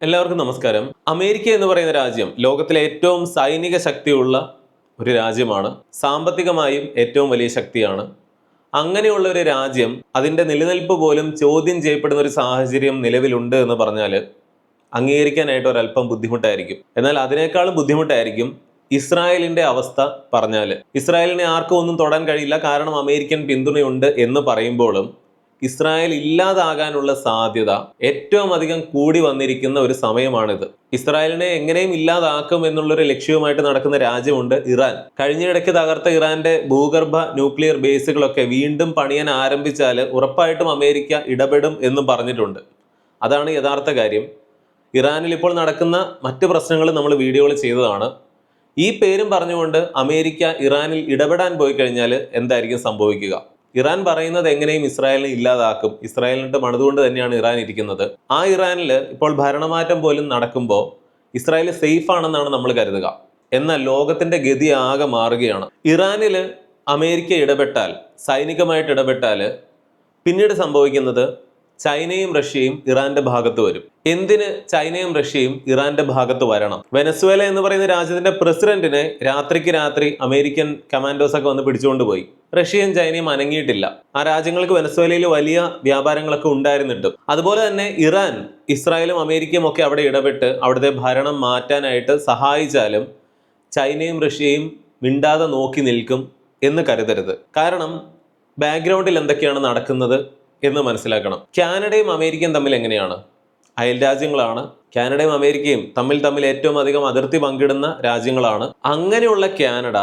എല്ലാവർക്കും നമസ്കാരം. അമേരിക്ക എന്ന് പറയുന്ന രാജ്യം ലോകത്തിലെ ഏറ്റവും സൈനിക ശക്തിയുള്ള ഒരു രാജ്യമാണ്. സാമ്പത്തികമായും ഏറ്റവും വലിയ ശക്തിയാണ്. അങ്ങനെയുള്ള ഒരു രാജ്യം അതിൻ്റെ നിലനിൽപ്പ് പോലും ചോദ്യം ചെയ്യപ്പെടുന്ന ഒരു സാഹചര്യം നിലവിലുണ്ട് എന്ന് പറഞ്ഞാൽ അംഗീകരിക്കാനായിട്ട് ഒരല്പം ബുദ്ധിമുട്ടായിരിക്കും. എന്നാൽ അതിനേക്കാളും ബുദ്ധിമുട്ടായിരിക്കും ഇസ്രായേലിന്റെ അവസ്ഥ പറഞ്ഞാൽ. ഇസ്രായേലിനെ ആർക്കും ഒന്നും തൊടാൻ കഴിയില്ല, കാരണം അമേരിക്കൻ പിന്തുണയുണ്ട് എന്ന് പറയുമ്പോഴും ഇസ്രായേൽ ഇല്ലാതാകാനുള്ള സാധ്യത ഏറ്റവും അധികം കൂടി വന്നിരിക്കുന്ന ഒരു സമയമാണിത്. ഇസ്രായേലിനെ എങ്ങനെയും ഇല്ലാതാക്കും എന്നുള്ളൊരു ലക്ഷ്യവുമായിട്ട് നടക്കുന്ന രാജ്യമുണ്ട് ഇറാൻ. കഴിഞ്ഞിടയ്ക്ക് തകർത്ത ഇറാന്റെ ഭൂഗർഭ ന്യൂക്ലിയർ ബേസുകളൊക്കെ വീണ്ടും പണിയാൻ ആരംഭിച്ചാൽ ഉറപ്പായിട്ടും അമേരിക്ക ഇടപെടും എന്നും പറഞ്ഞിട്ടുണ്ട്. അതാണ് യഥാർത്ഥ കാര്യം. ഇറാനിൽ ഇപ്പോൾ നടക്കുന്ന മറ്റ് പ്രശ്നങ്ങൾ നമ്മൾ വീഡിയോകൾ ചെയ്തതാണ്. ഈ പേരും പറഞ്ഞുകൊണ്ട് അമേരിക്ക ഇറാനിൽ ഇടപെടാൻ പോയി കഴിഞ്ഞാൽ എന്തായിരിക്കും സംഭവിക്കുക? ഇറാൻ പറയുന്നത് എങ്ങനെയും ഇസ്രായേലിനെ ഇല്ലാതാക്കും, ഇസ്രായേലിന്റെ മണതുകൊണ്ട് തന്നെയാണ് ഇറാൻ ഇരിക്കുന്നത്. ആ ഇറാനിൽ ഇപ്പോൾ ഭരണമാറ്റം പോലും നടക്കുമ്പോൾ ഇസ്രായേൽ സേഫ് ആണെന്നാണ് നമ്മൾ കരുതുക. എന്നാൽ ലോകത്തിന്റെ ഗതി ആകെ മാറുകയാണ്. ഇറാനിൽ അമേരിക്ക ഇടപെട്ടാൽ, സൈനികമായിട്ട് ഇടപെട്ടാൽ പിന്നീട് സംഭവിക്കുന്നത് ചൈനയും റഷ്യയും ഇറാന്റെ ഭാഗത്ത് വരും. എന്തിന് ചൈനയും റഷ്യയും ഇറാന്റെ ഭാഗത്ത് വരണം? വെനസ്വേല എന്ന് പറയുന്ന രാജ്യത്തിന്റെ പ്രസിഡന്റിനെ രാത്രിക്ക് രാത്രി അമേരിക്കൻ കമാൻഡോസ് ഒക്കെ വന്ന് പിടിച്ചുകൊണ്ട് പോയി. റഷ്യയും ചൈനയും അനങ്ങിയിട്ടില്ല. ആ രാജ്യങ്ങൾക്ക് വെനസ്വേലയിൽ വലിയ വ്യാപാരങ്ങളൊക്കെ ഉണ്ടായിരുന്നിട്ടും. അതുപോലെ തന്നെ ഇറാൻ, ഇസ്രായേലും അമേരിക്കയും ഒക്കെ അവിടെ ഇടപെട്ട് അവിടുത്തെ ഭരണം മാറ്റാനായിട്ട് സഹായിച്ചാലും ചൈനയും റഷ്യയും മിണ്ടാതെ നോക്കി നിൽക്കും എന്ന് കരുതരുത്. കാരണം ബാക്ക്ഗ്രൗണ്ടിൽ എന്തൊക്കെയാണ് നടക്കുന്നത് എന്ന് മനസ്സിലാക്കണം. കാനഡയും അമേരിക്കയും തമ്മിൽ എങ്ങനെയാണ്? അയൽ രാജ്യങ്ങളാണ്. കാനഡയും അമേരിക്കയും തമ്മിൽ ഏറ്റവും അധികം അതിർത്തി പങ്കിടുന്ന രാജ്യങ്ങളാണ്. അങ്ങനെയുള്ള കാനഡ,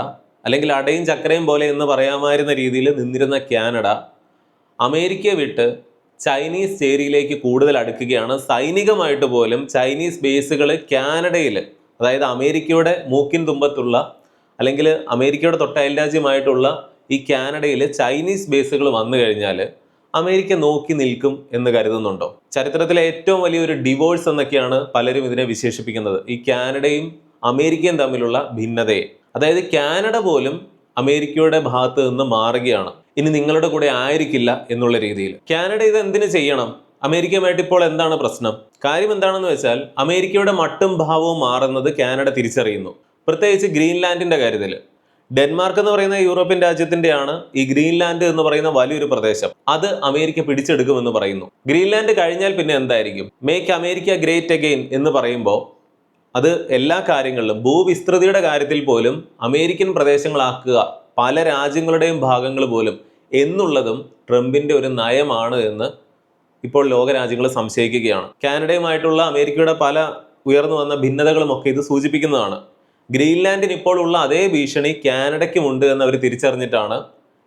അല്ലെങ്കിൽ അടയും ചക്കരയും പോലെ എന്ന് പറയാമായിരുന്ന രീതിയിൽ നിന്നിരുന്ന കാനഡ അമേരിക്കയെ വിട്ട് ചൈനീസ് ചേരിയിലേക്ക് കൂടുതൽ അടുക്കുകയാണ്. സൈനികമായിട്ട് പോലും ചൈനീസ് ബേസുകൾ കാനഡയിൽ, അതായത് അമേരിക്കയുടെ മൂക്കിൻ തുമ്പത്തുള്ള, അല്ലെങ്കിൽ അമേരിക്കയുടെ തൊട്ടയൽ രാജ്യമായിട്ടുള്ള ഈ കാനഡയിൽ ചൈനീസ് ബേസുകൾ വന്നു കഴിഞ്ഞാൽ അമേരിക്ക നോക്കി നിൽക്കും എന്ന് കരുതുന്നുണ്ടോ? ചരിത്രത്തിലെ ഏറ്റവും വലിയൊരു ഡിവോഴ്സ് എന്നൊക്കെയാണ് പലരും ഇതിനെ വിശേഷിപ്പിക്കുന്നത്, ഈ കാനഡയും അമേരിക്കയും തമ്മിലുള്ള ഭിന്നതയെ. അതായത് കാനഡ പോലും അമേരിക്കയുടെ ഭാഗത്ത് നിന്ന് മാറുകയാണ്, ഇനി നിങ്ങളുടെ കൂടെ ആയിരിക്കില്ല എന്നുള്ള രീതിയിൽ. കാനഡ ഇത് എന്തിനു ചെയ്യണം? അമേരിക്കയുമായിട്ട് ഇപ്പോൾ എന്താണ് പ്രശ്നം? കാര്യം എന്താണെന്ന് വെച്ചാൽ അമേരിക്കയുടെ മട്ടും ഭാവവും മാറുന്നത് കാനഡ തിരിച്ചറിയുന്നു. പ്രത്യേകിച്ച് ഗ്രീൻലാൻഡിന്റെ കാര്യത്തിൽ. ഡെൻമാർക്ക് എന്ന് പറയുന്ന യൂറോപ്യൻ രാജ്യത്തിന്റെയാണ് ഈ ഗ്രീൻലാൻഡ് എന്ന് പറയുന്ന വലിയൊരു പ്രദേശം. അത് അമേരിക്ക പിടിച്ചെടുക്കുമെന്ന് പറയുന്നു. ഗ്രീൻലാൻഡ് കഴിഞ്ഞാൽ പിന്നെ എന്തായിരിക്കും? മേക്ക് അമേരിക്ക ഗ്രേറ്റ് അഗെയിൻ എന്ന് പറയുമ്പോൾ അത് എല്ലാ കാര്യങ്ങളിലും, ഭൂവിസ്തൃതിയുടെ കാര്യത്തിൽ പോലും അമേരിക്കൻ പ്രദേശങ്ങളാക്കുക, പല രാജ്യങ്ങളുടെയും ഭാഗങ്ങൾ പോലും എന്നുള്ളതും ട്രംപിന്റെ ഒരു നയമാണ് എന്ന് ഇപ്പോൾ ലോകരാജ്യങ്ങൾ സംശയിക്കുകയാണ്. കാനഡയുമായിട്ടുള്ള അമേരിക്കയുടെ പല ഉയർന്നു വന്ന ഭിന്നതകളും ഒക്കെ ഇത് സൂചിപ്പിക്കുന്നതാണ്. ഗ്രീൻലാൻഡിന് ഇപ്പോൾ ഉള്ള അതേ ഭീഷണി കാനഡയ്ക്കുമുണ്ട് എന്ന് അവർ തിരിച്ചറിഞ്ഞിട്ടാണ്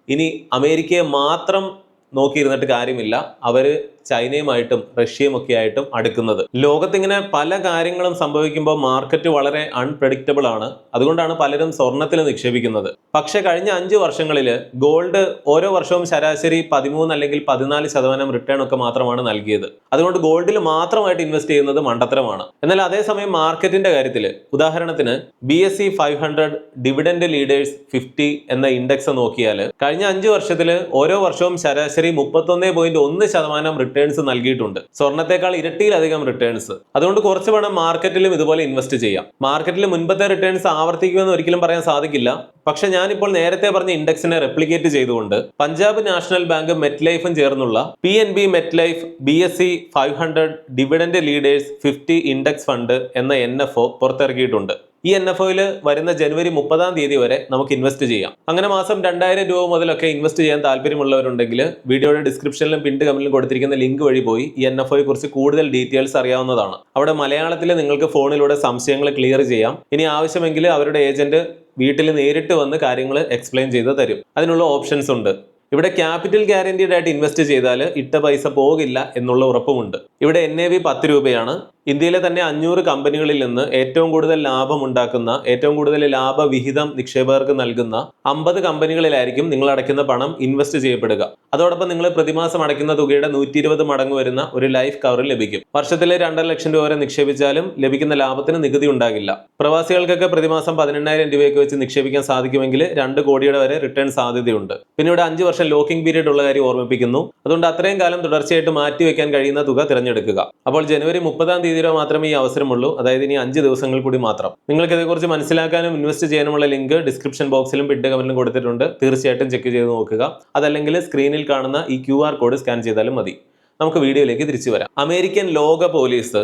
ഇനി അമേരിക്കയെ മാത്രം നോക്കിയിരുന്നിട്ട് കാര്യമില്ല, അവര് ചൈനയുമായിട്ടും റഷ്യയും ഒക്കെ ആയിട്ടും അടുക്കുന്നത്. ലോകത്തിങ്ങനെ പല കാര്യങ്ങളും സംഭവിക്കുമ്പോൾ മാർക്കറ്റ് വളരെ അൺപ്രഡിക്റ്റബിൾ ആണ്. അതുകൊണ്ടാണ് പലരും സ്വർണത്തിൽ നിക്ഷേപിക്കുന്നത്. പക്ഷെ കഴിഞ്ഞ 5 വർഷങ്ങളിൽ ഗോൾഡ് ഓരോ വർഷവും ശരാശരി 13 അല്ലെങ്കിൽ 14% റിട്ടേൺ ഒക്കെ മാത്രമാണ് നൽകിയത്. അതുകൊണ്ട് ഗോൾഡിൽ മാത്രമായിട്ട് ഇൻവെസ്റ്റ് ചെയ്യുന്നത് മണ്ടത്തരമാണ്. എന്നാൽ അതേസമയം മാർക്കറ്റിന്റെ കാര്യത്തിൽ, ഉദാഹരണത്തിന് BSE 500 ഡിവിഡൻഡ് ലീഡേഴ്സ് 50 എന്ന ഇൻഡെക്സ് നോക്കിയാൽ കഴിഞ്ഞ 5 വർഷത്തിൽ ഓരോ വർഷവും ശരാശരി 31.1% റിട്ടേൺസ് നൽകിയിട്ടുണ്ട്. സ്വർണത്തെക്കാൾ ഇരട്ടിയിലധികം റിട്ടേൺസ്. അതുകൊണ്ട് കുറച്ച് പണം മാർക്കറ്റിലും ഇതുപോലെ ഇൻവെസ്റ്റ് ചെയ്യാം. മാർക്കറ്റിൽ മുൻപത്തെ റിട്ടേൺസ് ആവർത്തിക്കുമെന്ന് ഒരിക്കലും പറയാൻ സാധിക്കില്ല. പക്ഷെ ഞാനിപ്പോൾ നേരത്തെ പറഞ്ഞ ഇൻഡെക്സിനെ റെപ്ലിക്കേറ്റ് ചെയ്തുകൊണ്ട് പഞ്ചാബ് നാഷണൽ ബാങ്ക് മെറ്റ് ലൈഫും ചേർന്നുള്ള PNB met life BSE 500 dividend leaders 50 index fund എന്ന NFO പുറത്തിറക്കിയിട്ടുണ്ട്. ഈ NFOയിൽ വരുന്ന ജനുവരി 30-ാം തീയതി വരെ നമുക്ക് ഇൻവെസ്റ്റ് ചെയ്യാം. അങ്ങനെ മാസം 2000 രൂപ മുതലൊക്കെ ഇൻവെസ്റ്റ് ചെയ്യാൻ താല്പര്യമുള്ളവരുണ്ടെങ്കിൽ വീഡിയോയുടെ ഡിസ്ക്രിപ്ഷനിലും പിൻ കമന്റിലും കൊടുത്തിരിക്കുന്ന ലിങ്ക് വഴി പോയി ഈ NFOയെ കുറിച്ച് കൂടുതൽ ഡീറ്റെയിൽസ് അറിയാവുന്നതാണ്. അവിടെ മലയാളത്തിൽ നിങ്ങൾക്ക് ഫോണിലൂടെ സംശയങ്ങൾ ക്ലിയർ ചെയ്യാം. ഇനി ആവശ്യമെങ്കിൽ അവരുടെ ഏജന്റ് വീട്ടിൽ നേരിട്ട് വന്ന് കാര്യങ്ങൾ എക്സ്പ്ലെയിൻ ചെയ്ത് തരും. അതിനുള്ള ഓപ്ഷൻസ് ഉണ്ട്. ഇവിടെ ക്യാപിറ്റൽ ഗ്യാരണ്ടീഡ് ആയിട്ട് ഇൻവെസ്റ്റ് ചെയ്താൽ ഇട്ട പൈസ പോകില്ല എന്നുള്ള ഉറപ്പുമുണ്ട്. ഇവിടെ NAV 10 രൂപയാണ്. ഇന്ത്യയിലെ തന്നെ 500 കമ്പനികളിൽ നിന്ന് ഏറ്റവും കൂടുതൽ ലാഭം ഉണ്ടാക്കുന്ന, ഏറ്റവും കൂടുതൽ ലാഭവിഹിതം നിക്ഷേപകർക്ക് നൽകുന്ന 50 കമ്പനികളിലായിരിക്കും നിങ്ങൾ അടയ്ക്കുന്ന പണം ഇൻവെസ്റ്റ് ചെയ്യപ്പെടുക. അതോടൊപ്പം നിങ്ങൾ പ്രതിമാസം അടയ്ക്കുന്ന തുകയുടെ 120 മടങ്ങ് വരുന്ന ഒരു ലൈഫ് കവർ ലഭിക്കും. വർഷത്തിലെ 2.5 ലക്ഷം രൂപ വരെ നിക്ഷേപിച്ചാലും ലഭിക്കുന്ന ലാഭത്തിന് നികുതി ഉണ്ടാകില്ല. പ്രവാസികൾക്കൊക്കെ പ്രതിമാസം 18,000 രൂപയൊക്കെ വെച്ച് നിക്ഷേപിക്കാൻ സാധിക്കുമെങ്കിൽ 2 കോടിയുടെ വരെ റിട്ടേൺ സാധ്യതയുണ്ട്. പിന്നെ ഇവിടെ 5 വർഷം ലോക്കിംഗ് പീരീഡ് ഉള്ള കാര്യം ഓർമ്മിപ്പിക്കുന്നു. അതുകൊണ്ട് അത്രയും കാലം തുടർച്ചയായിട്ട് മാറ്റിവെക്കാൻ കഴിയുന്ന തുക തിരഞ്ഞെടുക്കുക. അപ്പോൾ ജനുവരി 30-ാം തീയതി തീയതി മാത്രമേ ഈ അവസരമുള്ളൂ. അതായത് ഇനി 5 ദിവസങ്ങൾ കൂടി മാത്രം. നിങ്ങൾക്ക് ഇതേക്കുറിച്ച് മനസ്സിലാക്കാനും ഇൻവെസ്റ്റ് ചെയ്യാനുമുള്ള ലിങ്ക് ഡിസ്ക്രിപ്ഷൻ ബോക്സിലും പിഡ് കമന്റിലും കൊടുത്തിട്ടുണ്ട്. തീർച്ചയായിട്ടും ചെക്ക് ചെയ്ത് നോക്കുക. അതല്ലെങ്കിൽ സ്ക്രീനിൽ കാണുന്ന ഈ QR കോഡ് സ്കാൻ ചെയ്താലും മതി. നമുക്ക് വീഡിയോയിലേക്ക് തിരിച്ചു വരാം. അമേരിക്കൻ ലോക പോലീസ്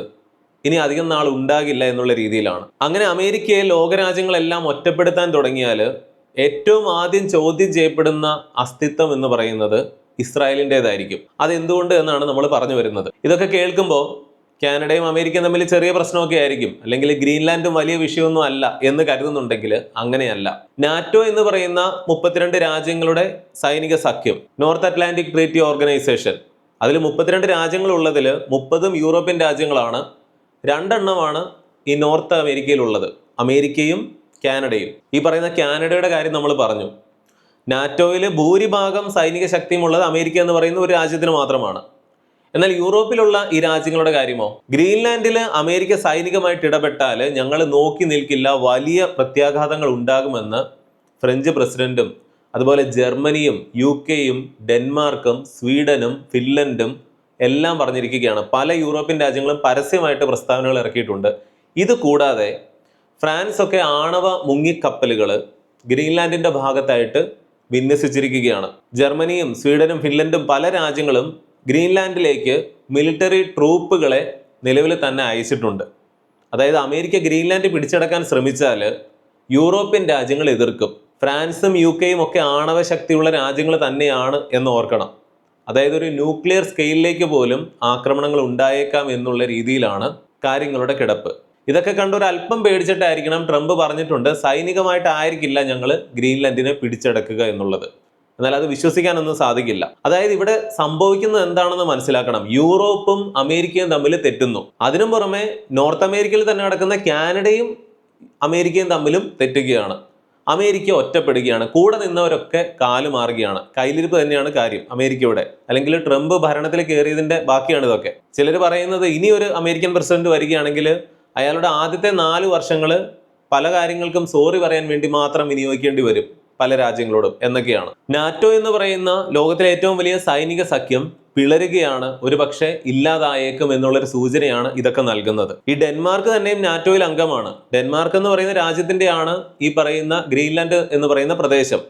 ഇനി അധികം നാൾ ഉണ്ടാകില്ല എന്നുള്ള രീതിയിലാണ്. അങ്ങനെ അമേരിക്കയെ ലോകരാജ്യങ്ങളെല്ലാം ഒറ്റപ്പെടുത്താൻ തുടങ്ങിയാൽ ഏറ്റവും ആദ്യം ചോദ്യം ചെയ്യപ്പെടുന്ന അസ്തിത്വം എന്ന് പറയുന്നത് ഇസ്രായേലിൻ്റെതായിരിക്കും. അതെന്തുകൊണ്ട് എന്നാണ് നമ്മൾ പറഞ്ഞു വരുന്നത്. ഇതൊക്കെ കേൾക്കുമ്പോൾ കാനഡയും അമേരിക്കയും തമ്മിൽ ചെറിയ പ്രശ്നമൊക്കെ ആയിരിക്കും, അല്ലെങ്കിൽ ഗ്രീൻലാൻഡും വലിയ വിഷയമൊന്നും അല്ല എന്ന് കരുതുന്നുണ്ടെങ്കിൽ അങ്ങനെയല്ല. നാറ്റോ എന്ന് പറയുന്ന 32 രാജ്യങ്ങളുടെ സൈനിക സഖ്യം, നോർത്ത് അറ്റ്ലാന്റിക് ട്രീറ്റി ഓർഗനൈസേഷൻ, അതിൽ 32 രാജ്യങ്ങളുള്ളതിൽ 30 യൂറോപ്യൻ രാജ്യങ്ങളാണ്. 2 എണ്ണമാണ് ഈ നോർത്ത് അമേരിക്കയിലുള്ളത്, അമേരിക്കയും കാനഡയും. ഈ പറയുന്ന കാനഡയുടെ കാര്യം നമ്മൾ പറഞ്ഞു. നാറ്റോയിൽ ഭൂരിഭാഗം സൈനിക ശക്തിയുമുള്ളത് അമേരിക്ക എന്ന് പറയുന്ന ഒരു രാജ്യത്തിന് മാത്രമാണ്. എന്നാൽ യൂറോപ്പിലുള്ള ഈ രാജ്യങ്ങളുടെ കാര്യമോ? ഗ്രീൻലാൻഡിൽ അമേരിക്ക സൈനികമായിട്ട് ഇടപെട്ടാൽ ഞങ്ങൾ നോക്കി നിൽക്കില്ല, വലിയ പ്രത്യാഘാതങ്ങൾ ഉണ്ടാകുമെന്ന് ഫ്രഞ്ച് പ്രസിഡന്റും അതുപോലെ ജർമ്മനിയും UK-യും ഡെൻമാർക്കും സ്വീഡനും ഫിൻലൻഡും എല്ലാം പറഞ്ഞിരിക്കുകയാണ്. പല യൂറോപ്യൻ രാജ്യങ്ങളും പരസ്യമായിട്ട് പ്രസ്താവനകൾ ഇറക്കിയിട്ടുണ്ട്. ഇത് കൂടാതെ ഫ്രാൻസ് ഒക്കെ ആണവ മുങ്ങിക്കപ്പലുകൾ ഗ്രീൻലാൻഡിന്റെ ഭാഗത്തായിട്ട് വിന്യസിച്ചിരിക്കുകയാണ്. ജർമ്മനിയും സ്വീഡനും ഫിൻലൻഡും പല രാജ്യങ്ങളും ഗ്രീൻലാൻഡിലേക്ക് മിലിറ്ററി ട്രൂപ്പുകളെ നിലവിൽ തന്നെ അയച്ചിട്ടുണ്ട്. അതായത് അമേരിക്ക ഗ്രീൻലാൻഡ് പിടിച്ചടക്കാൻ ശ്രമിച്ചാൽ യൂറോപ്യൻ രാജ്യങ്ങൾ എതിർക്കും. ഫ്രാൻസും UK-യും ഒക്കെ ആണവ ശക്തിയുള്ള രാജ്യങ്ങൾ തന്നെയാണ് എന്ന് ഓർക്കണം. അതായത് ഒരു ന്യൂക്ലിയർ സ്കെയിലിലേക്ക് പോലും ആക്രമണങ്ങൾ ഉണ്ടായേക്കാം എന്നുള്ള രീതിയിലാണ് കാര്യങ്ങളുടെ കിടപ്പ്. ഇതൊക്കെ കണ്ടൊരു അല്പം പേടിച്ചിട്ടായിരിക്കണം ട്രംപ് പറഞ്ഞിട്ടുണ്ട് സൈനികമായിട്ടായിരിക്കില്ല ഞങ്ങൾ ഗ്രീൻലാൻഡിനെ പിടിച്ചടക്കുക എന്നുള്ളത്. എന്നാൽ അത് വിശ്വസിക്കാനൊന്നും സാധിക്കില്ല. അതായത് ഇവിടെ സംഭവിക്കുന്നത് എന്താണെന്ന് മനസ്സിലാക്കണം. യൂറോപ്പും അമേരിക്കയും തമ്മിൽ തെറ്റുന്നു. അതിനു പുറമെ നോർത്ത് അമേരിക്കയിൽ തന്നെ നടക്കുന്ന കാനഡയും അമേരിക്കയും തമ്മിലും തെറ്റുകയാണ്. അമേരിക്ക ഒറ്റപ്പെടുകയാണ്. കൂടെ നിന്നവരൊക്കെ കാലുമാറുകയാണ്. കയ്യിലിരിപ്പ് തന്നെയാണ് കാര്യം അമേരിക്കയുടെ. അല്ലെങ്കിൽ ട്രംപ് ഭരണത്തിൽ കയറിയതിന്റെ ബാക്കിയാണ് ഇതൊക്കെ. ചിലർ പറയുന്നത് ഇനി ഒരു അമേരിക്കൻ പ്രസിഡന്റ് വരികയാണെങ്കിൽ അയാളുടെ ആദ്യത്തെ 4 വർഷങ്ങൾ പല കാര്യങ്ങൾക്കും സോറി പറയാൻ വേണ്ടി മാത്രം വിനിയോഗിക്കേണ്ടി വരും പല രാജ്യങ്ങളോടും എന്നൊക്കെയാണ്. നാറ്റോ എന്ന് പറയുന്ന ലോകത്തിലെ ഏറ്റവും വലിയ സൈനിക സഖ്യം പിളരുകയാണ്, ഒരു പക്ഷേ ഇല്ലാതായേക്കും എന്നുള്ളൊരു സൂചനയാണ് ഇതൊക്കെ നൽകുന്നത്. ഈ ഡെൻമാർക്ക് തന്നെയും നാറ്റോയിൽ അംഗമാണ്. ഡെൻമാർക്ക് എന്ന് പറയുന്ന രാജ്യത്തിന്റെയാണ് ഈ പറയുന്ന ഗ്രീൻലാൻഡ് എന്ന് പറയുന്ന പ്രദേശം.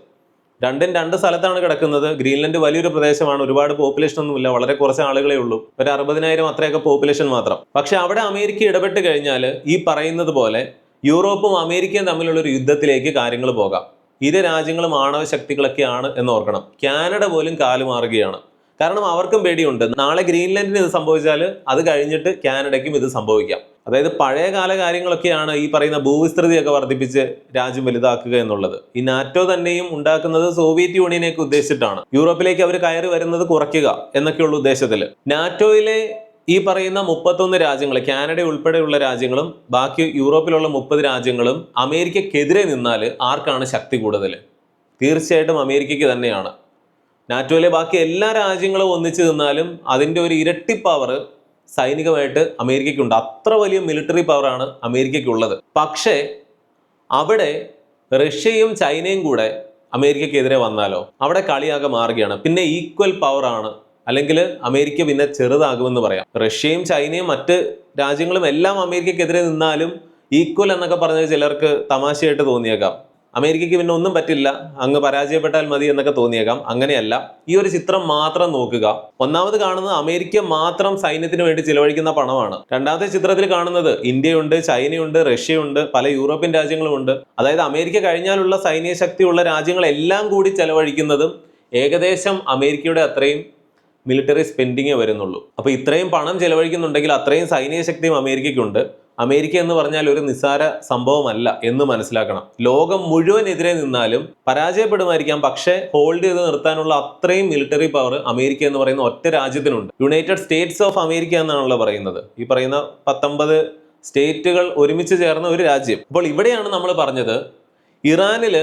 രണ്ടും 2 സ്ഥലത്താണ് കിടക്കുന്നത്. ഗ്രീൻലാൻഡ് വലിയൊരു പ്രദേശമാണ്, ഒരുപാട് പോപ്പുലേഷൻ ഒന്നുമില്ല, വളരെ കുറച്ച് ആളുകളെ ഉള്ളൂ, ഒരു 60,000 അത്രയൊക്കെ പോപ്പുലേഷൻ മാത്രം. പക്ഷെ അവിടെ അമേരിക്ക ഇടപെട്ട് കഴിഞ്ഞാൽ ഈ പറയുന്നത് പോലെ യൂറോപ്പും അമേരിക്കയും തമ്മിലുള്ള ഒരു യുദ്ധത്തിലേക്ക് കാര്യങ്ങൾ പോകാം. ഇരു രാജ്യങ്ങളും ആണവ ശക്തികളൊക്കെയാണ് എന്ന് ഓർക്കണം. കാനഡ പോലും കാലുമാറുകയാണ്. കാരണം അവർക്കും പേടിയുണ്ട്, നാളെ ഗ്രീൻലാൻഡിന് ഇത് സംഭവിച്ചാൽ അത് കഴിഞ്ഞിട്ട് കാനഡയ്ക്കും ഇത് സംഭവിക്കാം. അതായത് പഴയകാല കാര്യങ്ങളൊക്കെയാണ് ഈ പറയുന്ന ഭൂവിസ്തൃതിയൊക്കെ വർദ്ധിപ്പിച്ച് രാജ്യം വലുതാക്കുക എന്നുള്ളത്. ഈ നാറ്റോ തന്നെയും ഉണ്ടാക്കുന്നത് സോവിയറ്റ് യൂണിയനെയൊക്കെ ഉദ്ദേശിച്ചിട്ടാണ്. യൂറോപ്പിലേക്ക് അവർ കയറി വരുന്നത് കുറയ്ക്കുക എന്നൊക്കെയുള്ള ഉദ്ദേശത്തിൽ. നാറ്റോയിലെ ഈ പറയുന്ന 31 രാജ്യങ്ങൾ, കാനഡ ഉൾപ്പെടെയുള്ള രാജ്യങ്ങളും ബാക്കി യൂറോപ്പിലുള്ള 30 രാജ്യങ്ങളും അമേരിക്കക്കെതിരെ നിന്നാൽ ആർക്കാണ് ശക്തി കൂടുതൽ? തീർച്ചയായിട്ടും അമേരിക്കയ്ക്ക് തന്നെയാണ്. നാറ്റോയിലെ ബാക്കി എല്ലാ രാജ്യങ്ങളും ഒന്നിച്ചു നിന്നാലും അതിൻ്റെ ഒരു ഇരട്ടി പവർ സൈനികമായിട്ട് അമേരിക്കയ്ക്കുണ്ട്. അത്ര വലിയ മിലിറ്ററി പവറാണ് അമേരിക്കയ്ക്കുള്ളത്. പക്ഷേ അവിടെ റഷ്യയും ചൈനയും കൂടെ അമേരിക്കയ്ക്കെതിരെ വന്നാലോ അവിടെ കളിയാകെ മാറുകയാണ്. പിന്നെ ഈക്വൽ പവറാണ്, അല്ലെങ്കിൽ അമേരിക്ക പിന്നെ ചെറുതാകുമെന്ന് പറയാം. റഷ്യയും ചൈനയും മറ്റ് രാജ്യങ്ങളും എല്ലാം അമേരിക്കയ്ക്കെതിരെ നിന്നാലും ഈക്വൽ എന്നൊക്കെ പറഞ്ഞത് ചിലർക്ക് തമാശയായിട്ട് തോന്നിയേക്കാം. അമേരിക്കയ്ക്ക് പിന്നെ ഒന്നും പറ്റില്ല, അങ്ങ് പരാജയപ്പെട്ടാൽ മതി എന്നൊക്കെ തോന്നിയേക്കാം. അങ്ങനെയല്ല. ഈ ഒരു ചിത്രം മാത്രം നോക്കുക. ഒന്നാമത് കാണുന്നത് അമേരിക്ക മാത്രം സൈന്യത്തിന് വേണ്ടി ചിലവഴിക്കുന്ന പണമാണ്. രണ്ടാമത്തെ ചിത്രത്തിൽ കാണുന്നത് ഇന്ത്യയുണ്ട്, ചൈനയുണ്ട്, റഷ്യയുണ്ട്, പല യൂറോപ്യൻ രാജ്യങ്ങളുമുണ്ട്. അതായത് അമേരിക്ക കഴിഞ്ഞാലുള്ള സൈനിക ശക്തിയുള്ള രാജ്യങ്ങളെല്ലാം കൂടി ചെലവഴിക്കുന്നതും ഏകദേശം അമേരിക്കയുടെ അത്രയും മിലിറ്ററി സ്പെൻഡിങ്ങേ വരുന്നുള്ളൂ. അപ്പോൾ ഇത്രയും പണം ചെലവഴിക്കുന്നുണ്ടെങ്കിൽ അത്രയും സൈനിക ശക്തിയും അമേരിക്കയ്ക്കുണ്ട്. അമേരിക്ക എന്ന് പറഞ്ഞാൽ ഒരു നിസ്സാര സംഭവമല്ല എന്ന് മനസ്സിലാക്കണം. ലോകം മുഴുവൻ എതിരെ നിന്നാലും പരാജയപ്പെടുമായിരിക്കാം, പക്ഷേ ഹോൾഡ് ചെയ്ത് നിർത്താനുള്ള അത്രയും മിലിറ്ററി പവർ അമേരിക്ക എന്ന് പറയുന്ന ഒറ്റ രാജ്യത്തിനുണ്ട്. യുണൈറ്റഡ് സ്റ്റേറ്റ്സ് ഓഫ് അമേരിക്ക എന്നാണല്ലോ പറയുന്നത്. ഈ പറയുന്ന 19 സ്റ്റേറ്റുകൾ ഒരുമിച്ച് ചേർന്ന ഒരു രാജ്യം. അപ്പോൾ ഇവിടെയാണ് നമ്മൾ പറഞ്ഞത്, ഇറാനിൽ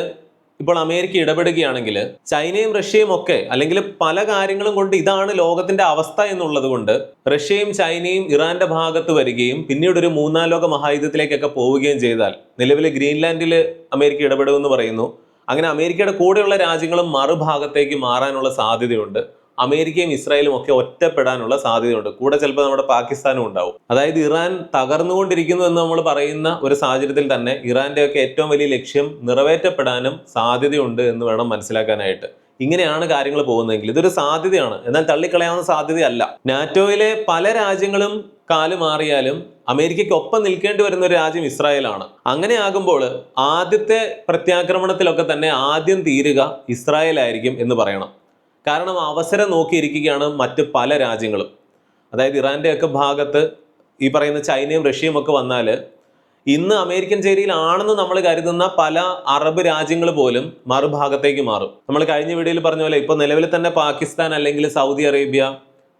ഇപ്പോൾ അമേരിക്ക ഇടപെടുകയാണെങ്കിൽ ചൈനയും റഷ്യയും ഒക്കെ, അല്ലെങ്കിൽ പല കാര്യങ്ങളും കൊണ്ട് ഇതാണ് ലോകത്തിന്റെ അവസ്ഥ എന്നുള്ളത് കൊണ്ട് റഷ്യയും ചൈനയും ഇറാന്റെ ഭാഗത്ത് വരികയും പിന്നീട് ഒരു 3ാം ലോക മഹായുദ്ധത്തിലേക്കൊക്കെ പോവുകയും ചെയ്താൽ, നിലവിൽ ഗ്രീൻലാൻഡിൽ അമേരിക്ക ഇടപെടുമെന്ന് പറയുന്നു. അങ്ങനെ അമേരിക്കയുടെ കൂടെയുള്ള രാജ്യങ്ങളും മറുഭാഗത്തേക്ക് മാറാനുള്ള സാധ്യതയുണ്ട്. അമേരിക്കയും ഇസ്രായേലും ഒക്കെ ഒറ്റപ്പെടാനുള്ള സാധ്യതയുണ്ട്. കൂടെ ചിലപ്പോൾ നമ്മുടെ പാകിസ്ഥാനും ഉണ്ടാവും. അതായത് ഇറാൻ തകർന്നുകൊണ്ടിരിക്കുന്നു എന്ന് നമ്മൾ പറയുന്ന ഒരു സാഹചര്യത്തിൽ തന്നെ ഇറാന്റെ ഒക്കെ ഏറ്റവും വലിയ ലക്ഷ്യം നിറവേറ്റപ്പെടാനും സാധ്യതയുണ്ട് എന്ന് വേണം മനസ്സിലാക്കാനായിട്ട്. ഇങ്ങനെയാണ് കാര്യങ്ങൾ പോകുന്നതെങ്കിൽ ഇതൊരു സാധ്യതയാണ്, എന്നാൽ തള്ളിക്കളയാവുന്ന സാധ്യതയല്ല. നാറ്റോയിലെ പല രാജ്യങ്ങളും കാലുമാറിയാലും അമേരിക്കയ്ക്കൊപ്പം നിൽക്കേണ്ടി വരുന്ന ഒരു രാജ്യം ഇസ്രായേലാണ്. അങ്ങനെ ആകുമ്പോൾ ആദ്യത്തെ പ്രത്യാക്രമണത്തിലൊക്കെ തന്നെ ആദ്യം തീരുക ഇസ്രായേൽ ആയിരിക്കും എന്ന് പറയണം. കാരണം അവസരം നോക്കിയിരിക്കുകയാണ് മറ്റ് പല രാജ്യങ്ങളും. അതായത് ഇറാന്റെ ഒക്കെ ഭാഗത്ത് ഈ പറയുന്ന ചൈനയും റഷ്യയും ഒക്കെ വന്നാൽ ഇന്ന് അമേരിക്കൻ ചേരിയിലാണെന്ന് നമ്മൾ കരുതുന്ന പല അറബ് രാജ്യങ്ങൾ പോലും മറുഭാഗത്തേക്ക് മാറും. നമ്മൾ കഴിഞ്ഞ വീഡിയോയിൽ പറഞ്ഞ പോലെ ഇപ്പോൾ നിലവിൽ തന്നെ പാകിസ്ഥാൻ അല്ലെങ്കിൽ സൗദി അറേബ്യ,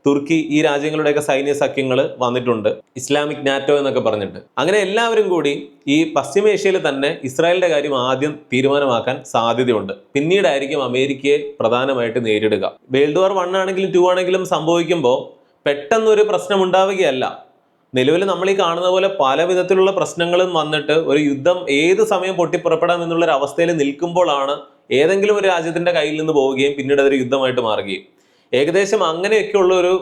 തുർക്കി ഈ രാജ്യങ്ങളുടെയൊക്കെ സൈന്യ സഖ്യങ്ങൾ വന്നിട്ടുണ്ട്, ഇസ്ലാമിക് നാറ്റോ എന്നൊക്കെ പറഞ്ഞിട്ട്. അങ്ങനെ എല്ലാവരും കൂടി ഈ പശ്ചിമേഷ്യയിൽ തന്നെ ഇസ്രായേലിന്റെ കാര്യം ആദ്യം തീരുമാനമാക്കാൻ സാധ്യതയുണ്ട്. പിന്നീടായിരിക്കും അമേരിക്കയെ പ്രധാനമായിട്ട് നേരിടുക. വേൾഡ് വാർ 1 ആണെങ്കിലും 2 ആണെങ്കിലും സംഭവിക്കുമ്പോൾ പെട്ടെന്നൊരു പ്രശ്നം ഉണ്ടാവുകയല്ല. നിലവിൽ നമ്മൾ ഈ കാണുന്ന പോലെ പല വിധത്തിലുള്ള പ്രശ്നങ്ങളും വന്നിട്ട് ഒരു യുദ്ധം ഏത് സമയം പൊട്ടിപ്പുറപ്പെടാം എന്നുള്ളൊരു അവസ്ഥയിൽ നിൽക്കുമ്പോഴാണ് ഏതെങ്കിലും ഒരു രാജ്യത്തിന്റെ കയ്യിൽ നിന്ന് പോവുകയും പിന്നീട് അതൊരു യുദ്ധമായിട്ട് മാറുകയും. ഏകദേശം അങ്ങനെയൊക്കെയുള്ള ഒരു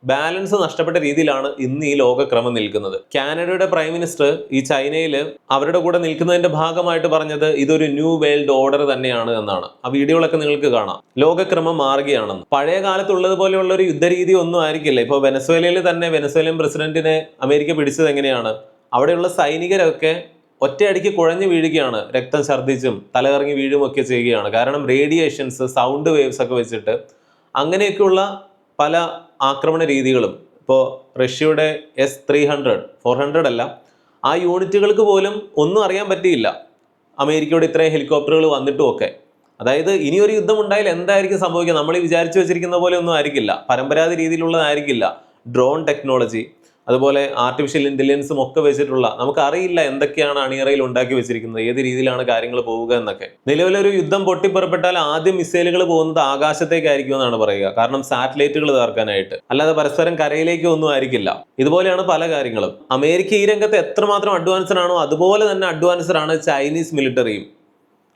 ബാലൻസ് നഷ്ടപ്പെട്ട രീതിയിലാണ് ഇന്ന് ഈ ലോകക്രമം നിൽക്കുന്നത്. കാനഡയുടെ പ്രൈം മിനിസ്റ്റർ ഈ ചൈനയിൽ അവരുടെ കൂടെ നിൽക്കുന്നതിന്റെ ഭാഗമായിട്ട് പറഞ്ഞത് ഇതൊരു ന്യൂ വേൾഡ് ഓർഡർ തന്നെയാണ് എന്നാണ്. ആ വീഡിയോകളൊക്കെ നിങ്ങൾക്ക് കാണാം. ലോകക്രമം മാറുകയാണെന്ന്. പഴയ കാലത്തുള്ളത് പോലെയുള്ള ഒരു യുദ്ധരീതി ഒന്നും ആയിരിക്കില്ല. ഇപ്പോൾ വെനസ്വേലയിൽ തന്നെ വെനസ്വേലിയൻ പ്രസിഡന്റിനെ അമേരിക്ക പിടിച്ചത് എങ്ങനെയാണ്? അവിടെയുള്ള സൈനികരൊക്കെ ഒറ്റയടിക്ക് കുഴഞ്ഞു വീഴുകയാണ്, രക്തം ഛർദ്ദിച്ചും തലകറങ്ങി വീഴുമൊക്കെ ചെയ്യുകയാണ്. കാരണം റേഡിയേഷൻസ്, സൗണ്ട് വേവ്സ് ഒക്കെ വെച്ചിട്ട് അങ്ങനെയൊക്കെയുള്ള പല ആക്രമണ രീതികളും. ഇപ്പോൾ റഷ്യയുടെ S-300, 400 അല്ല, ആ യൂണിറ്റുകൾക്ക് പോലും ഒന്നും അറിയാൻ പറ്റിയില്ല അമേരിക്കയുടെ ഇത്രയും ഹെലികോപ്റ്ററുകൾ വന്നിട്ടും ഒക്കെ. അതായത് ഇനിയൊരു യുദ്ധം ഉണ്ടായാൽ എന്തായിരിക്കും സംഭവിക്കുക? നമ്മൾ വിചാരിച്ചു വെച്ചിരിക്കുന്ന പോലെ ഒന്നും ആയിരിക്കില്ല, പരമ്പരാഗത രീതിയിലുള്ളതായിരിക്കില്ല. ഡ്രോൺ ടെക്നോളജി, അതുപോലെ ആർട്ടിഫിഷ്യൽ ഇന്റലിജൻസും ഒക്കെ വെച്ചിട്ടുള്ള, നമുക്കറിയില്ല എന്തൊക്കെയാണ് അണിയറയിൽ ഉണ്ടാക്കി വെച്ചിരിക്കുന്നത്, ഏത് രീതിയിലാണ് കാര്യങ്ങൾ പോവുക എന്നൊക്കെ. നിലവിലൊരു യുദ്ധം പൊട്ടിപ്പുറപ്പെട്ടാൽ ആദ്യം മിസൈലുകൾ പോകുന്നത് ആകാശത്തേക്കായിരിക്കും എന്നാണ് പറയുക. കാരണം സാറ്റലൈറ്റുകൾ തകർക്കാനായിട്ട്, അല്ലാതെ പരസ്പരം കരയിലേക്ക് ഒന്നും ആയിരിക്കില്ല. ഇതുപോലെയാണ് പല കാര്യങ്ങളും. അമേരിക്ക ഈ രംഗത്ത് എത്രമാത്രം അഡ്വാൻസ്ഡ് ആണോ അതുപോലെ തന്നെ അഡ്വാൻസ്ഡ് ആണ് ചൈനീസ് മിലിറ്ററിയും.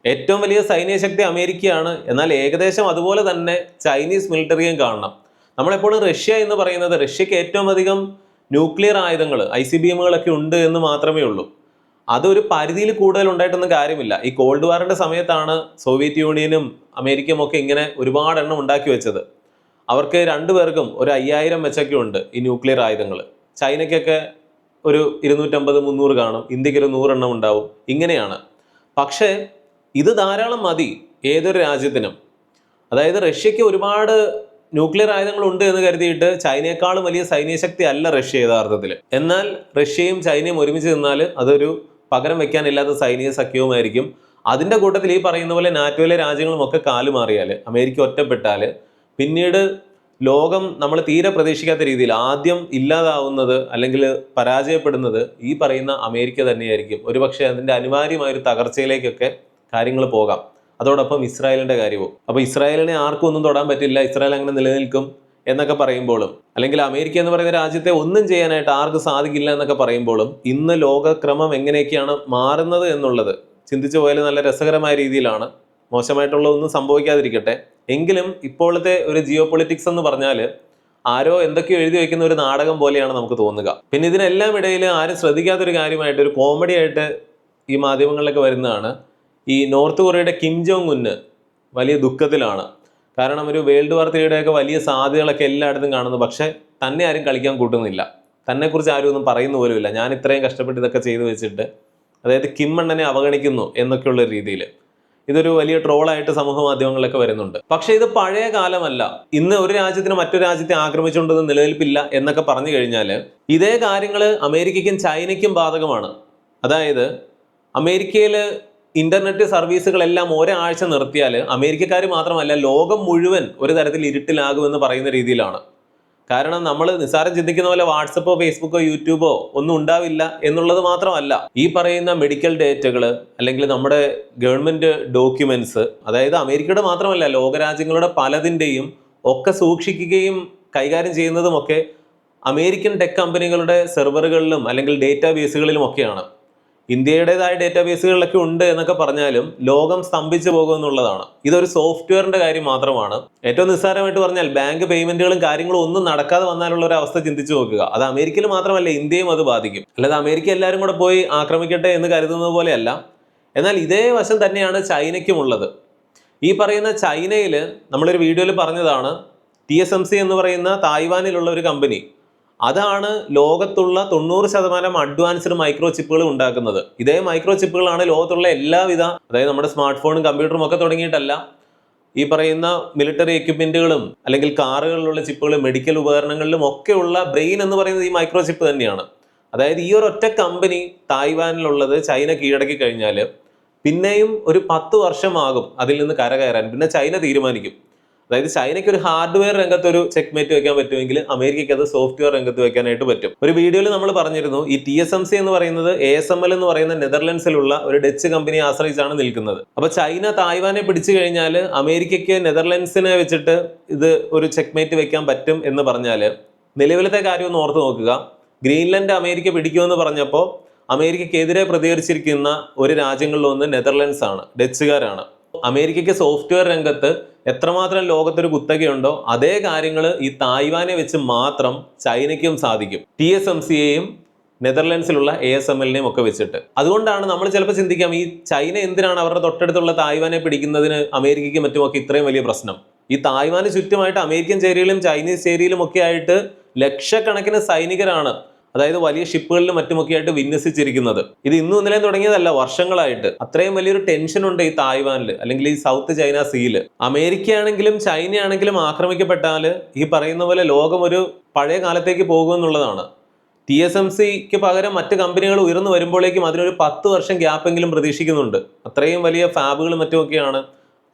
ഏറ്റവും വലിയ സൈന്യ ശക്തി അമേരിക്കയാണ്, എന്നാൽ ഏകദേശം അതുപോലെ തന്നെ ചൈനീസ് മിലിറ്ററിയും കാണണം. നമ്മളെപ്പോഴും റഷ്യ എന്ന് പറയുന്നത്, റഷ്യക്ക് ഏറ്റവും അധികം ന്യൂക്ലിയർ ആയുധങ്ങൾ, ICBMകളൊക്കെ ഉണ്ട് എന്ന് മാത്രമേ ഉള്ളൂ. അതൊരു പരിധിയിൽ കൂടുതൽ ഉണ്ടായിട്ടൊന്നും കാര്യമില്ല. ഈ കോൾഡ് വാറിന്റെ സമയത്താണ് സോവിയറ്റ് യൂണിയനും അമേരിക്കയും ഒക്കെ ഇങ്ങനെ ഒരുപാട് എണ്ണം ഉണ്ടാക്കി വെച്ചത്. അവർക്ക് രണ്ടുപേർക്കും ഒരു 5000 വെച്ചൊക്കെ ഉണ്ട് ഈ ന്യൂക്ലിയർ ആയുധങ്ങൾ. ചൈനയ്ക്കൊക്കെ ഒരു 250-300 കാണും, ഇന്ത്യക്ക് ഒരു 100 എണ്ണം ഉണ്ടാവും. ഇങ്ങനെയാണ്. പക്ഷേ ഇത് ധാരാളം മതി ഏതൊരു രാജ്യത്തിനും. അതായത് റഷ്യക്ക് ഒരുപാട് ന്യൂക്ലിയർ ആയുധങ്ങൾ ഉണ്ട് എന്ന് കരുതിയിട്ട് ചൈനയെക്കാളും വലിയ സൈന്യശക്തി അല്ല റഷ്യ യഥാർത്ഥത്തിൽ. എന്നാൽ റഷ്യയും ചൈനയും ഒരുമിച്ച് നിന്നാൽ അതൊരു പകരം വെക്കാനില്ലാത്ത സൈനിക സഖ്യവുമായിരിക്കും. അതിൻ്റെ കൂട്ടത്തിൽ ഈ പറയുന്ന പോലെ നാറ്റോയിലെ രാജ്യങ്ങളും ഒക്കെ കാലുമാറിയാൽ, അമേരിക്ക ഒറ്റപ്പെട്ടാൽ, പിന്നീട് ലോകം നമ്മൾ തീരെ പ്രതീക്ഷിക്കാത്ത രീതിയിൽ ആദ്യം ഇല്ലാതാവുന്നത് അല്ലെങ്കിൽ പരാജയപ്പെടുന്നത് ഈ പറയുന്ന അമേരിക്ക തന്നെയായിരിക്കും. ഒരുപക്ഷെ അതിൻ്റെ അനിവാര്യമായൊരു തകർച്ചയിലേക്കൊക്കെ കാര്യങ്ങൾ പോകാം. അതോടൊപ്പം ഇസ്രായേലിന്റെ കാര്യവും. അപ്പോൾ ഇസ്രായേലിനെ ആർക്കും ഒന്നും തൊടാൻ പറ്റില്ല, ഇസ്രായേൽ അങ്ങനെ നിലനിൽക്കും എന്നൊക്കെ പറയുമ്പോഴും, അല്ലെങ്കിൽ അമേരിക്ക എന്ന് പറയുന്ന രാജ്യത്തെ ഒന്നും ചെയ്യാനായിട്ട് ആർക്കും സാധിക്കില്ല എന്നൊക്കെ പറയുമ്പോഴും, ഇന്ന് ലോകക്രമം എങ്ങനെയൊക്കെയാണ് മാറുന്നത് എന്നുള്ളത് ചിന്തിച്ചു പോയാൽ നല്ല രസകരമായ രീതിയിലാണ്. മോശമായിട്ടുള്ള ഒന്നും സംഭവിക്കാതിരിക്കട്ടെ. എങ്കിലും ഇപ്പോഴത്തെ ഒരു ജിയോ പൊളിറ്റിക്സ് എന്ന് പറഞ്ഞാൽ ആരോ എന്തൊക്കെയോ എഴുതി വയ്ക്കുന്ന ഒരു നാടകം പോലെയാണ് നമുക്ക് തോന്നുക. പിന്നെ ഇതിനെല്ലാം ഇടയിൽ ആരും ശ്രദ്ധിക്കാത്തൊരു കാര്യമായിട്ട്, ഒരു കോമഡി ആയിട്ട് ഈ മാധ്യമങ്ങളിലൊക്കെ വരുന്നതാണ്, ഈ നോർത്ത് കൊറിയയുടെ കിം ജോങ് ഉന്ന് വലിയ ദുഃഖത്തിലാണ്. കാരണം ഒരു വേൾഡ് വാർ 3യുടെയൊക്കെ വലിയ സാധ്യതകളൊക്കെ എല്ലായിടത്തും കാണുന്നു. പക്ഷെ തന്നെ ആരും കളിക്കാൻ കൂട്ടുന്നില്ല, തന്നെക്കുറിച്ച് ആരും ഒന്നും പറയുന്ന പോലുമില്ല. ഞാൻ ഇത്രയും കഷ്ടപ്പെട്ട് ഇതൊക്കെ ചെയ്തു വെച്ചിട്ട്, അതായത് കിം അണ്ണനെ അവഗണിക്കുന്നു എന്നൊക്കെയുള്ള രീതിയിൽ ഇതൊരു വലിയ ട്രോളായിട്ട് സമൂഹ മാധ്യമങ്ങളിലൊക്കെ വരുന്നുണ്ട്. പക്ഷെ ഇത് പഴയ കാലമല്ല. ഇന്ന് ഒരു രാജ്യത്തിന് മറ്റൊരു രാജ്യത്തെ ആക്രമിച്ചുകൊണ്ടത് നിലനിൽപ്പില്ല എന്നൊക്കെ പറഞ്ഞു കഴിഞ്ഞാൽ ഇതേ കാര്യങ്ങൾ അമേരിക്കയ്ക്കും ചൈനയ്ക്കും ബാധകമാണ്. അതായത് അമേരിക്കയിൽ ഇന്റർനെറ്റ് സർവീസുകളെല്ലാം ഒരാഴ്ച നിർത്തിയാൽ അമേരിക്കക്കാർ മാത്രമല്ല ലോകം മുഴുവൻ ഒരു തരത്തിൽ ഇരുട്ടിലാകുമെന്ന് പറയുന്ന രീതിയിലാണ്. കാരണം നമ്മൾ നിസ്സാരം ചിന്തിക്കുന്ന പോലെ വാട്സപ്പോ ഫേസ്ബുക്കോ യൂട്യൂബോ ഒന്നും ഉണ്ടാവില്ല എന്നുള്ളത് മാത്രമല്ല, ഈ പറയുന്ന മെഡിക്കൽ ഡേറ്റകൾ അല്ലെങ്കിൽ നമ്മുടെ ഗവൺമെന്റ് ഡോക്യുമെന്റ്സ്, അതായത് അമേരിക്കയുടെ മാത്രമല്ല ലോകരാജ്യങ്ങളുടെ പലതിൻ്റെയും ഒക്കെ സൂക്ഷിക്കുകയും കൈകാര്യം ചെയ്യുന്നതുമൊക്കെ അമേരിക്കൻ ടെക് കമ്പനികളുടെ സെർവറുകളിലും അല്ലെങ്കിൽ ഡേറ്റാ ബേസുകളിലും ഒക്കെയാണ്. ഇന്ത്യയുടേതായ ഡേറ്റാബേസുകളിലൊക്കെ ഉണ്ട് എന്നൊക്കെ പറഞ്ഞാലും ലോകം സ്തംഭിച്ചു പോകുമെന്നുള്ളതാണ്. ഇതൊരു സോഫ്റ്റ്വെയറിന്റെ കാര്യം മാത്രമാണ്. ഏറ്റവും നിസ്സാരമായിട്ട് പറഞ്ഞാൽ ബാങ്ക് പേയ്മെന്റുകളും കാര്യങ്ങളും ഒന്നും നടക്കാതെ വന്നാലുള്ള ഒരു അവസ്ഥ ചിന്തിച്ചു നോക്കുക. അത് അമേരിക്കയിൽ മാത്രമല്ല, ഇന്ത്യയും അത് ബാധിക്കും. അല്ലാതെ അമേരിക്ക എല്ലാവരും കൂടെ പോയി ആക്രമിക്കട്ടെ എന്ന് കരുതുന്നത് പോലെയല്ല. എന്നാൽ ഇതേ വശം തന്നെയാണ് ചൈനയ്ക്കുമുള്ളത്. ഈ പറയുന്ന ചൈനയിൽ നമ്മളൊരു വീഡിയോയിൽ പറഞ്ഞതാണ്, TSMC എന്ന് പറയുന്ന തായ്വാനിലുള്ള ഒരു കമ്പനി, അതാണ് ലോകത്തുള്ള 90% അഡ്വാൻസ്ഡ് മൈക്രോ ചിപ്പുകൾ ഉണ്ടാക്കുന്നത്. ഇതേ മൈക്രോ ചിപ്പുകളാണ് ലോകത്തുള്ള എല്ലാവിധ, അതായത് നമ്മുടെ സ്മാർട്ട് ഫോണും കമ്പ്യൂട്ടറും ഒക്കെ തുടങ്ങിയിട്ടല്ല, ഈ പറയുന്ന മിലിറ്ററി എക്യുപ്മെന്റുകളും അല്ലെങ്കിൽ കാറുകളിലുള്ള ചിപ്പുകളും മെഡിക്കൽ ഉപകരണങ്ങളിലും ഒക്കെയുള്ള ബ്രെയിൻ എന്ന് പറയുന്നത് ഈ മൈക്രോ ചിപ്പ് തന്നെയാണ്. അതായത് ഈ ഒരു ഒറ്റ കമ്പനി തായ്വാനിലുള്ളത് ചൈന കീഴടക്കി കഴിഞ്ഞാൽ പിന്നെയും ഒരു 10 വർഷമാകും അതിൽ നിന്ന് കരകയറാൻ. പിന്നെ ചൈന തീരുമാനിക്കും. അതായത് ചൈനയ്ക്ക് ഒരു ഹാർഡ്വെയർ രംഗത്ത് ഒരു ചെക്ക്മേറ്റ് വെക്കാൻ പറ്റുമെങ്കിൽ അമേരിക്കയ്ക്ക് അത് സോഫ്റ്റ്വെയർ രംഗത്ത് വെക്കാനായിട്ട് പറ്റും. ഒരു വീഡിയോയിൽ നമ്മൾ പറഞ്ഞിരുന്നു, ഈ TSMC എന്ന് പറയുന്നത് ASML എന്ന് പറയുന്ന നെതർലൻഡ്സിലുള്ള ഒരു ഡച്ച് കമ്പനിയെ ആശ്രയിച്ചാണ് നിൽക്കുന്നത്. അപ്പൊ ചൈന തായ്വാനെ പിടിച്ചു കഴിഞ്ഞാൽ അമേരിക്കയ്ക്ക് നെതർലൻഡ്സിനെ വെച്ചിട്ട് ഇത് ഒരു ചെക്ക്മേറ്റ് വെക്കാൻ പറ്റും എന്ന് പറഞ്ഞാൽ, നിലവിലത്തെ കാര്യം ഒന്ന് ഓർത്ത് നോക്കുക. ഗ്രീൻലൻഡ് അമേരിക്ക പിടിക്കുമെന്ന് പറഞ്ഞപ്പോൾ അമേരിക്കക്കെതിരെ പ്രതികരിച്ചിരിക്കുന്ന ഒരു രാജ്യങ്ങളിലൊന്ന് നെതർലൻഡ്സ് ആണ്, ഡച്ചുകാരാണ്. അമേരിക്കയ്ക്ക് സോഫ്റ്റ്വെയർ രംഗത്ത് എത്രമാത്രം ലോകത്തൊരു കുത്തകയുണ്ടോ അതേ കാര്യങ്ങൾ ഈ തായ്വാനെ വെച്ച് മാത്രം ചൈനയ്ക്കും സാധിക്കും, TSMCയെയും നെതർലൻഡ്സിലുള്ള ASMLനെയും ഒക്കെ വെച്ചിട്ട്. അതുകൊണ്ടാണ് നമ്മൾ ചിലപ്പോൾ ചിന്തിക്കാം, ഈ ചൈന എന്തിനാണ് അവരുടെ തൊട്ടടുത്തുള്ള തായ്വാനെ പിടിക്കുന്നതിന് അമേരിക്കയ്ക്ക് മറ്റുമൊക്കെ ഇത്രയും വലിയ പ്രശ്നം? ഈ തായ്വാന് ചുറ്റുമായിട്ട് അമേരിക്കൻ ചേരിയിലും ചൈനീസ് ചേരിയിലും ഒക്കെ ആയിട്ട് ലക്ഷക്കണക്കിന് സൈനികരാണ്, അതായത് വലിയ ഷിപ്പുകളിലും മറ്റുമൊക്കെ ആയിട്ട് വിന്യസിച്ചിരിക്കുന്നത്. ഇത് ഇന്നും ഇന്നലെയും തുടങ്ങിയതല്ല, വർഷങ്ങളായിട്ട്. അത്രയും വലിയൊരു ടെൻഷൻ ഉണ്ട് ഈ തായ്വാനിൽ അല്ലെങ്കിൽ ഈ സൗത്ത് ചൈന സീയിൽ. അമേരിക്കയാണെങ്കിലും ചൈനയാണെങ്കിലും ആക്രമിക്കപ്പെട്ടാൽ ഈ പറയുന്ന പോലെ ലോകം ഒരു പഴയ കാലത്തേക്ക് പോകുമെന്നുള്ളതാണ്. TSMCക്ക് പകരം മറ്റ് കമ്പനികൾ ഉയർന്നു വരുമ്പോഴേക്കും അതിനൊരു 10 വർഷം ഗ്യാപ്പെങ്കിലും പ്രതീക്ഷിക്കുന്നുണ്ട്. അത്രയും വലിയ ഫാബുകളും മറ്റുമൊക്കെയാണ്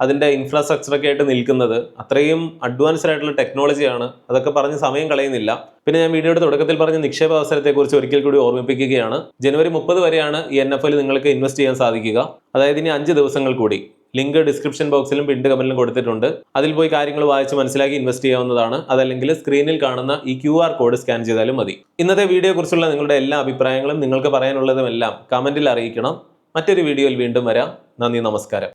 അതിൻ്റെ ഇൻഫ്രാസ്ട്രക്ചറൊക്കെ ആയിട്ട് നിൽക്കുന്നത്. അത്രയും അഡ്വാൻസ്ഡ് ആയിട്ടുള്ള ടെക്നോളജിയാണ്. അതൊക്കെ പറഞ്ഞ് സമയം കളയുന്നില്ല. പിന്നെ ഞാൻ വീഡിയോയുടെ തുടക്കത്തിൽ പറഞ്ഞ നിക്ഷേപ അവസരത്തെക്കുറിച്ച് ഒരിക്കൽ കൂടി ഓർമ്മിപ്പിക്കുകയാണ്. ജനുവരി 30 വരെയാണ് ഈ NFL നിങ്ങൾക്ക് ഇൻവെസ്റ്റ് ചെയ്യാൻ സാധിക്കുക. അതായത് ഇനി 5 ദിവസങ്ങൾ കൂടി. ലിങ്ക് ഡിസ്ക്രിപ്ഷൻ ബോക്സിലും പിൻഡ് കമന്റിലും കൊടുത്തിട്ടുണ്ട്. അതിൽ പോയി കാര്യങ്ങൾ വായിച്ച് മനസ്സിലാക്കി ഇൻവെസ്റ്റ് ചെയ്യാവുന്നതാണ്. അതല്ലെങ്കിൽ സ്ക്രീനിൽ കാണുന്ന ഈ QR കോഡ് സ്കാൻ ചെയ്താലും മതി. ഇന്നത്തെ വീഡിയോയെക്കുറിച്ചുള്ള നിങ്ങളുടെ എല്ലാ അഭിപ്രായങ്ങളും നിങ്ങൾക്ക് പറയാനുള്ളതുമെല്ലാം കമന്റിൽ അറിയിക്കണം. മറ്റൊരു വീഡിയോയിൽ വീണ്ടും വരാം. നന്ദി, നമസ്കാരം.